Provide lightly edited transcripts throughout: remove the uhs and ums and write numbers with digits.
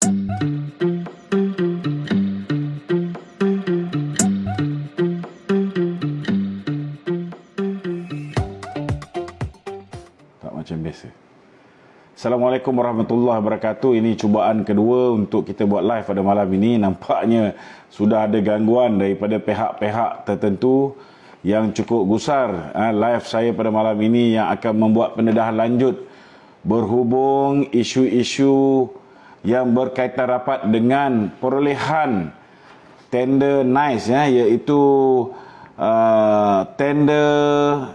Tak macam biasa. Assalamualaikum warahmatullahi wabarakatuh. Ini cubaan kedua untuk kita buat live pada malam ini. Nampaknya sudah ada gangguan daripada pihak-pihak tertentu yang cukup gusar live saya pada malam ini, yang akan membuat pendedahan lanjut berhubung isu-isu yang berkaitan rapat dengan perolehan tender NICE, iaitu tender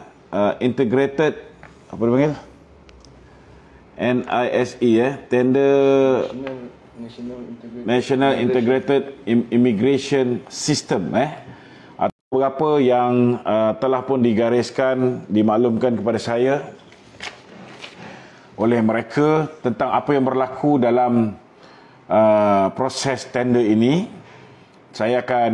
integrated, apa dia panggil? NISE, tender National Integrated Immigration System, atau beberapa yang telah pun digariskan, dimaklumkan kepada saya oleh mereka tentang apa yang berlaku dalam proses tender ini. Saya akan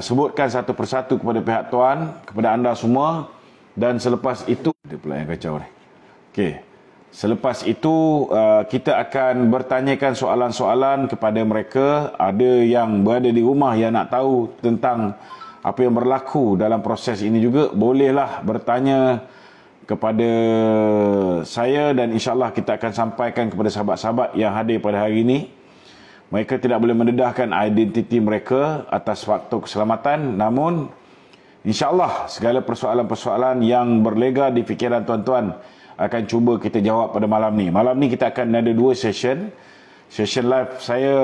sebutkan satu persatu kepada pihak tuan, kepada anda semua, dan selepas itu ada pula yang kacau ni. Okey. Selepas itu kita akan bertanyakan soalan-soalan kepada mereka. Ada yang berada di rumah yang nak tahu tentang apa yang berlaku dalam proses ini juga, bolehlah bertanya kepada saya, dan insya-Allah kita akan sampaikan kepada sahabat-sahabat yang hadir pada hari ini. Mereka tidak boleh mendedahkan identiti mereka atas faktor keselamatan, namun insya-Allah segala persoalan-persoalan yang berlega di fikiran tuan-tuan akan cuba kita jawab pada malam ni. Malam ni kita akan ada dua session. Session live saya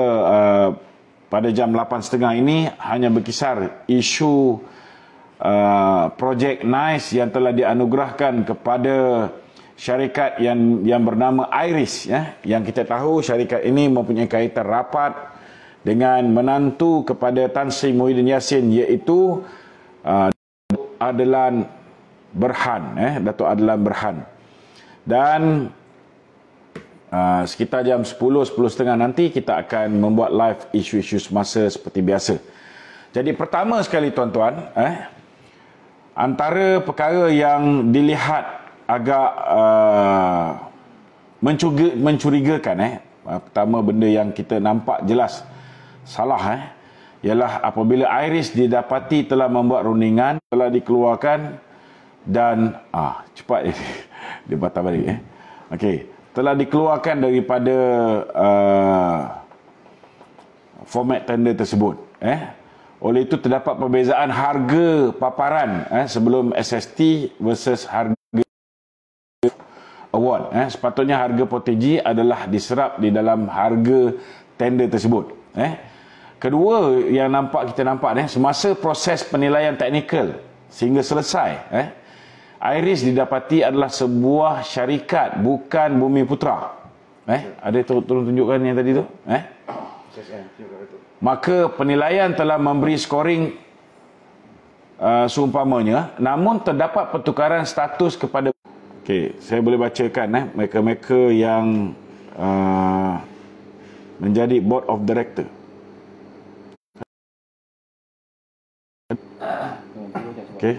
pada jam 8.30 ini hanya berkisar isu projek NICE yang telah dianugerahkan kepada syarikat yang bernama IRIS, yang kita tahu syarikat ini mempunyai kaitan rapat dengan menantu kepada Tan Sri Muhyiddin Yassin, iaitu Adlan Berhan, Datuk Adlan Berhan. Dan sekitar jam 10.30 nanti kita akan membuat live isu-isu semasa seperti biasa. Jadi pertama sekali tuan-tuan, antara perkara yang dilihat agak mencurigakan, pertama benda yang kita nampak jelas salah, ialah apabila IRIS didapati telah membuat rundingan, telah dikeluarkan dan cepat dia batal balik. Okey, telah dikeluarkan daripada format tender tersebut. Oleh itu terdapat perbezaan harga paparan sebelum SST versus harga award. Sepatutnya harga potegi adalah diserap di dalam harga tender tersebut. Kedua yang kita nampak semasa proses penilaian teknikal sehingga selesai, IRIS didapati adalah sebuah syarikat, bukan Bumiputra. Ada tolong tunjukkan yang tadi tu. Maka penilaian telah memberi scoring seumpamanya, namun terdapat pertukaran status kepada. Okey, saya boleh bacakan mereka-mereka yang menjadi board of director. Okey.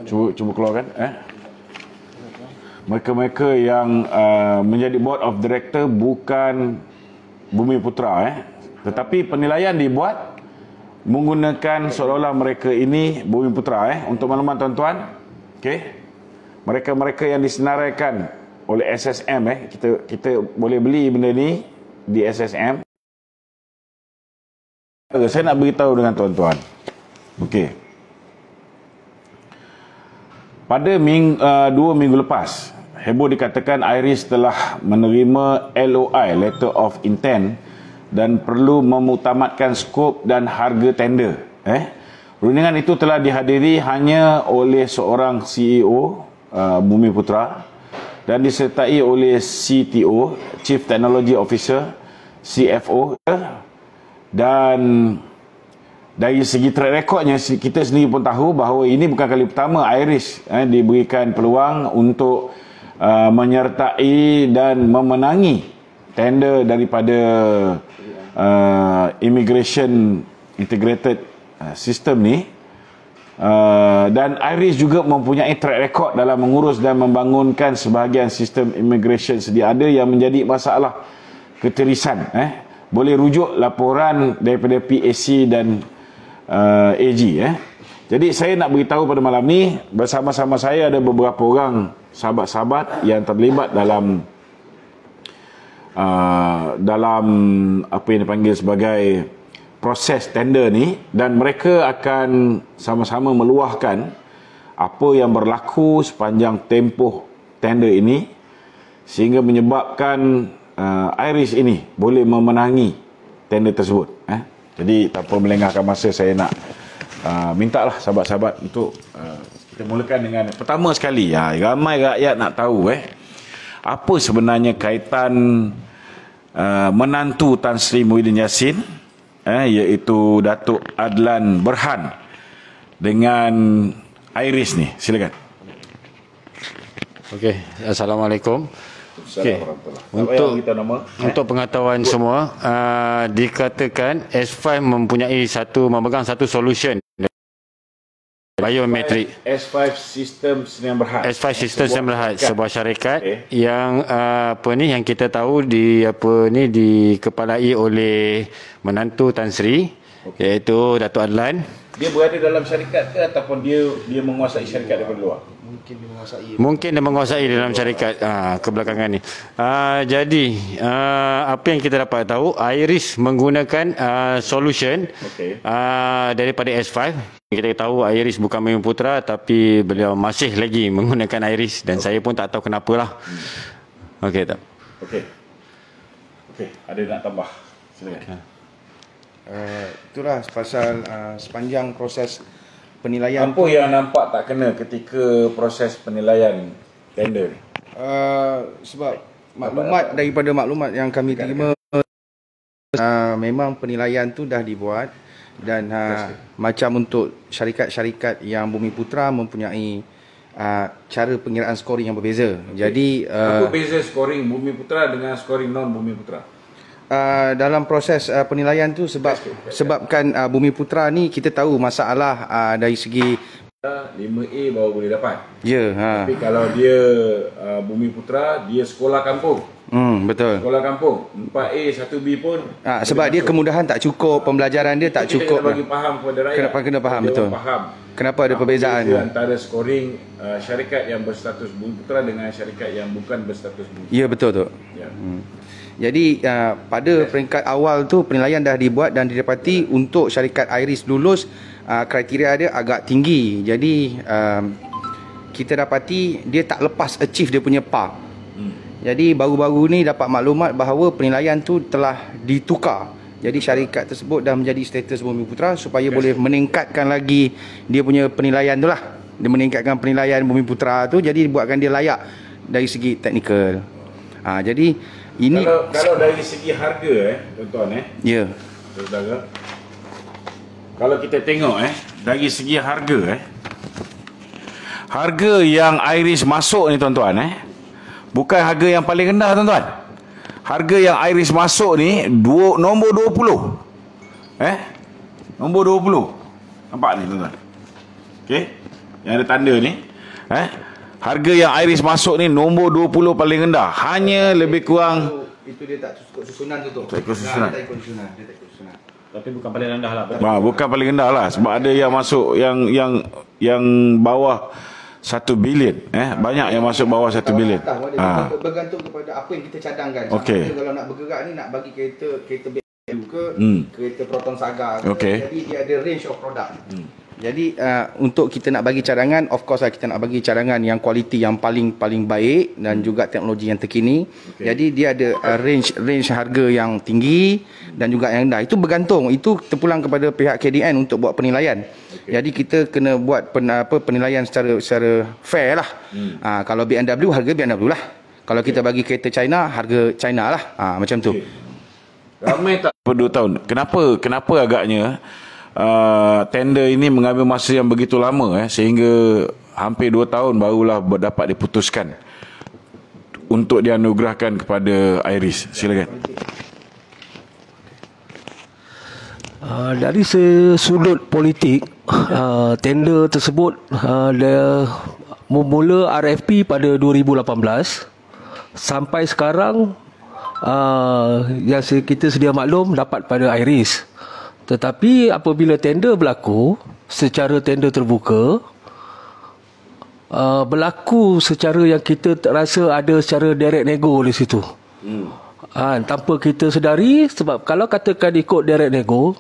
Cuba keluarkan. Mereka-mereka yang menjadi board of director bukan Bumiputra, tetapi penilaian dibuat menggunakan seolah-olah mereka ini Bumiputra. Untuk makluman tuan-tuan, okey, mereka-mereka yang disenaraikan oleh SSM, kita boleh beli benda ni di SSM. Saya nak beritahu dengan tuan-tuan. Okey. Pada 2 minggu lepas, heboh dikatakan IRIS telah menerima LOI, Letter of Intent, dan perlu memutamatkan skop dan harga tender. Rundingan itu telah dihadiri hanya oleh seorang CEO Bumiputra dan disertai oleh CTO, Chief Technology Officer, CFO, dan dari segi track recordnya, kita sendiri pun tahu bahawa ini bukan kali pertama IRIS diberikan peluang untuk menyertai dan memenangi tender daripada Immigration Integrated System ni. Dan Iris juga mempunyai track record dalam mengurus dan membangunkan sebahagian sistem immigration sedia ada yang menjadi masalah keterisan. Boleh rujuk laporan daripada PAC dan AG. Jadi saya nak beritahu pada malam ni, bersama-sama saya ada beberapa orang sahabat-sahabat yang terlibat dalam apa yang dipanggil sebagai proses tender ni, dan mereka akan sama-sama meluahkan apa yang berlaku sepanjang tempoh tender ini sehingga menyebabkan Iris ini boleh memenangi tender tersebut. Jadi tanpa melengahkan masa, saya nak mintalah sahabat-sahabat untuk kita mulakan dengan pertama sekali. Ramai rakyat nak tahu apa sebenarnya kaitan menantu Tan Sri Muhyiddin Yassin, iaitu Datuk Adlan Berhan dengan Iris ni. Silakan. Okey, Assalamualaikum. Okay. Untuk pengetahuan semua, dikatakan S5 memegang satu solution biometrik. S5 Sistem Sdn Bhd. S5 Sistem Sdn Bhd, sebuah syarikat yang yang kita tahu dikepalai oleh menantu Tan Sri, iaitu Datuk Adlan. Dia berada dalam syarikat ke ataupun dia menguasai syarikat daripada luar? Mungkin dia menguasai dalam syarikat kebelakangan ni. Jadi apa yang kita dapat tahu, Iris menggunakan solution daripada S5. Kita tahu Iris bukan Bumi Putra, tapi beliau masih lagi menggunakan Iris, dan saya pun tak tahu kenapalah. Okey tak? Okey, ada nak tambah? Silakan. Itulah pasal sepanjang proses penilaian. Apa yang nampak tak kena ketika proses penilaian tender? Sebab daripada maklumat yang kami terima, memang penilaian tu dah dibuat, dan macam untuk syarikat-syarikat yang Bumi Putra mempunyai cara pengiraan scoring yang berbeza. Jadi apa beza scoring Bumi Putra dengan scoring non Bumi Putra? Dalam proses penilaian tu sebabkan Bumi Putra ni kita tahu masalah dari segi 5A baru boleh dapat. Ya, Tapi kalau dia Bumi Putra, dia sekolah kampung. Betul. Sekolah kampung 4A 1B pun sebab dia kemudahan tak cukup, pembelajaran dia tak cukup. Kita bagi faham kepada rakyat. Kena faham, betul. Faham kenapa ada perbezaan antara scoring syarikat yang berstatus Bumi Putra dengan syarikat yang bukan berstatus Bumi Putra. Ya, betul tu. Ya. Jadi pada peringkat awal tu penilaian dah dibuat dan didapati untuk syarikat Iris lulus, kriteria dia agak tinggi. Jadi kita dapati dia tak lepas achieve dia punya PAR. Jadi baru-baru ni dapat maklumat bahawa penilaian tu telah ditukar. Jadi syarikat tersebut dah menjadi status Bumi Putra supaya boleh meningkatkan lagi dia punya penilaian tu lah. Dia meningkatkan penilaian Bumi Putra tu, jadi buatkan dia layak dari segi teknikal. Jadi ini kalau dari segi harga tuan-tuan ya. Saudara, kalau kita tengok dari segi harga harga yang Iris masuk ni tuan-tuan bukan harga yang paling rendah tuan-tuan. Harga yang Iris masuk ni nombor 20. Nombor 20. Nampak ni tuan-tuan? Okey, yang ada tanda ni harga yang Iris masuk ni nombor 20 paling rendah. Hanya lebih kurang itu dia tak ikut susunan tu. Tak ikut susunan. Dia tak ikut susunan. Tapi bukan paling rendah lah. Bukan paling rendah lah, sebab ada yang masuk yang bawah 1 bilion. Banyak yang masuk bawah 1 bilion. Bergantung kepada apa yang kita cadangkan. Okey. Kalau nak bergerak ni, nak bagi kereta BMW ke, kereta Proton Saga ke. Okey. Jadi dia ada range of product. Jadi untuk kita nak bagi cadangan, of course kita nak bagi cadangan yang kualiti yang paling baik dan juga teknologi yang terkini. Jadi dia ada range harga yang tinggi dan juga yang rendah. Itu bergantung, itu terpulang kepada pihak KDN untuk buat penilaian. Jadi kita kena buat penilaian secara fair lah. Kalau BMW, harga BMW lah. Kalau kita bagi kereta China, harga China lah. Macam tu. Ramai tak 2 tahun. Kenapa agaknya tender ini mengambil masa yang begitu lama sehingga hampir 2 tahun barulah dapat diputuskan untuk dianugerahkan kepada Iris? Silakan. Dari sudut politik, tender tersebut dia memula RFP pada 2018 sampai sekarang yang kita sedia maklum dapat pada IRIS. Tetapi apabila tender berlaku secara tender terbuka, berlaku secara yang kita rasa ada secara direct nego di situ. Tanpa kita sedari, sebab kalau katakan ikut direct nego,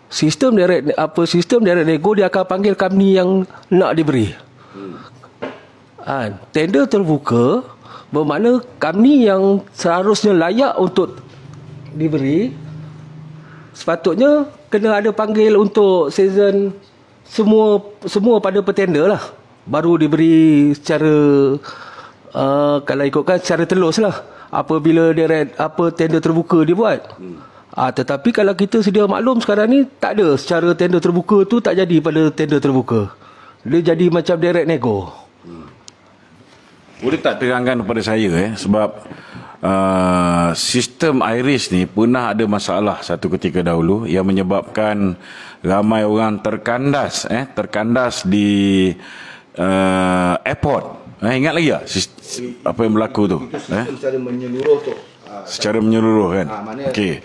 sistem direct nego dia akan panggil company yang nak diberi. Tender terbuka bermakna company yang seharusnya layak untuk diberi sepatutnya kena ada panggil untuk season semua pada petender lah, baru diberi secara kalau ikutkan secara telus lah apabila tender terbuka dibuat. Tetapi kalau kita sedia maklum sekarang ni tak ada, secara tender terbuka tu tak jadi pada tender terbuka, dia jadi macam direct nego. Boleh tak terangkan kepada saya sebab sistem IRIS ni pernah ada masalah satu ketika dahulu yang menyebabkan ramai orang terkandas di airport. Ingat lagi tak apa yang berlaku tu? Secara menyeluruh tu. Secara menyeluruh kan. Okey.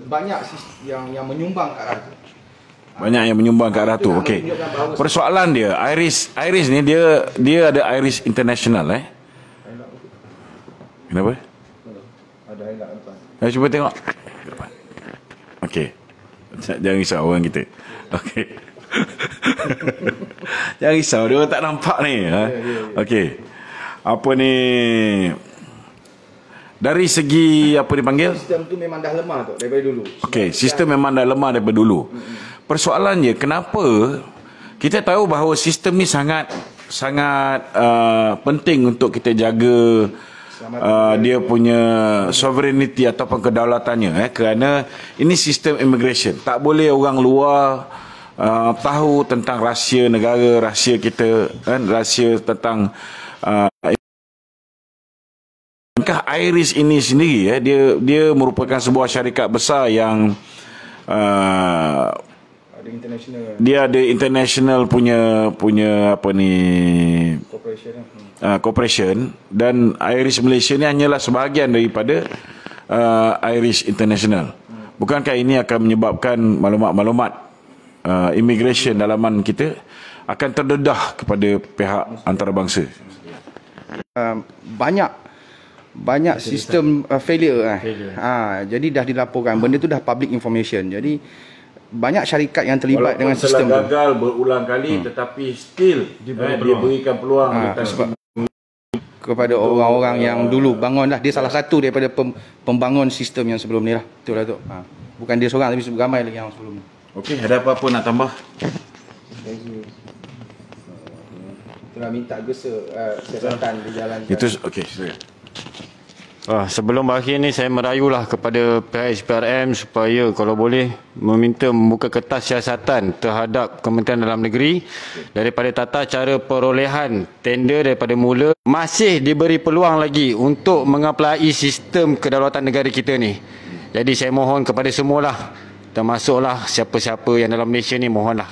Banyak yang menyumbang ke arah tu. Banyak yang menyumbang ke arah tu. Okey. Persoalan dia, IRIS ni dia ada IRIS International Kenapa? Ada highlight depan. Cuba tengok. Okey. Jangan risau orang kita. Okey. Jangan risau, dia orang tak nampak ni. Okey. Apa ni? Dari segi apa dipanggil? Sistem tu memang dah lemah tu daripada dulu. Okey, sistem memang dah lemah daripada dulu. Persoalannya kenapa kita tahu bahawa sistem ni sangat penting untuk kita jaga dia punya sovereignty ataupun kedaulatannya kerana ini sistem immigration. Tak boleh orang luar tahu tentang rahsia negara, rahsia kita rahsia tentang IRIS ini sendiri dia merupakan sebuah syarikat besar yang dia ada international punya apa ni corporation dan IRIS Malaysia ni hanyalah sebahagian daripada IRIS International. Bukankah ini akan menyebabkan maklumat-maklumat immigration dalaman kita akan terdedah kepada pihak antarabangsa? Banyak sistem failure. Jadi dah dilaporkan, benda tu dah public information. Jadi banyak syarikat yang terlibat dengan sistem tu. Walaupun gagal berulang kali tetapi still dia berikan peluang kepada orang-orang yang dulu bangun lah. Dia salah satu daripada pembangun sistem yang sebelum ni lah. Betul lah tu. Bukan dia seorang tapi ramai lagi yang sebelum ni. Okey, ada apa-apa nak tambah? Itulah minta siasatan di jalan. Itu okey, silakan. Sebelum berakhir ni saya merayulah kepada pihak SPRM supaya kalau boleh meminta membuka kertas siasatan terhadap Kementerian Dalam Negeri daripada tata cara perolehan tender daripada mula masih diberi peluang lagi untuk mengapply sistem kedaulatan negara kita ni. Jadi saya mohon kepada semualah, termasuklah siapa-siapa yang dalam Malaysia ni, mohonlah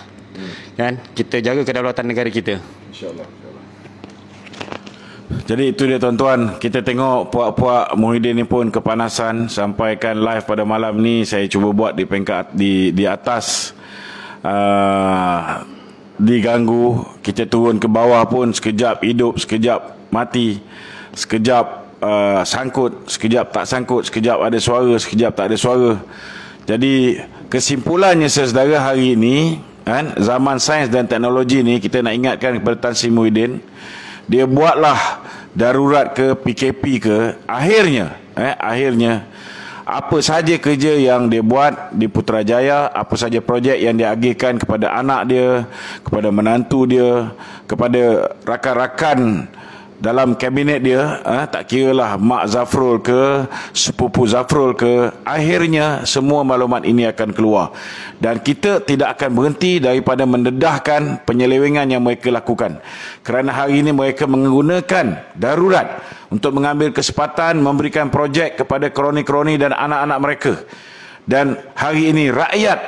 kan kita jaga kedaulatan negara kita. InsyaAllah. Jadi itu dia tuan-tuan, kita tengok puak-puak Muhyiddin ni pun kepanasan. Sampaikan live pada malam ni saya cuba buat di peringkat di atas diganggu. Kita turun ke bawah pun sekejap hidup, sekejap mati, sekejap sangkut, sekejap tak sangkut, sekejap ada suara, sekejap tak ada suara. Jadi kesimpulannya saudara hari ini kan, zaman sains dan teknologi ni kita nak ingatkan kepada Tan Sri Muhyiddin, dia buatlah darurat ke PKP ke, akhirnya apa saja kerja yang dia buat di Putrajaya, apa saja projek yang dia agihkan kepada anak dia, kepada menantu dia, kepada rakan-rakan dalam kabinet dia, tak kiralah Mak Zafrul ke, sepupu Zafrul ke, akhirnya semua maklumat ini akan keluar. Dan kita tidak akan berhenti daripada mendedahkan penyelewengan yang mereka lakukan. Kerana hari ini mereka menggunakan darurat untuk mengambil kesempatan memberikan projek kepada kroni-kroni dan anak-anak mereka. Dan hari ini rakyat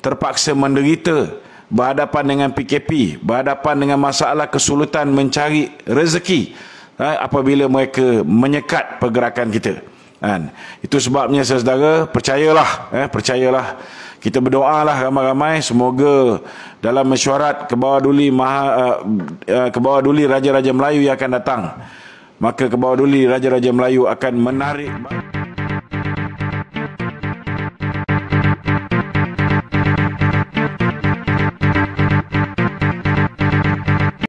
terpaksa menderita berhadapan dengan PKP, berhadapan dengan masalah kesulitan mencari rezeki apabila mereka menyekat pergerakan kita. Itu sebabnya saudara, percayalah, kita berdoalah ramai-ramai semoga dalam mesyuarat Kebawah Duli Raja-Raja Melayu yang akan datang, maka Kebawah Duli Raja-Raja Melayu akan menarik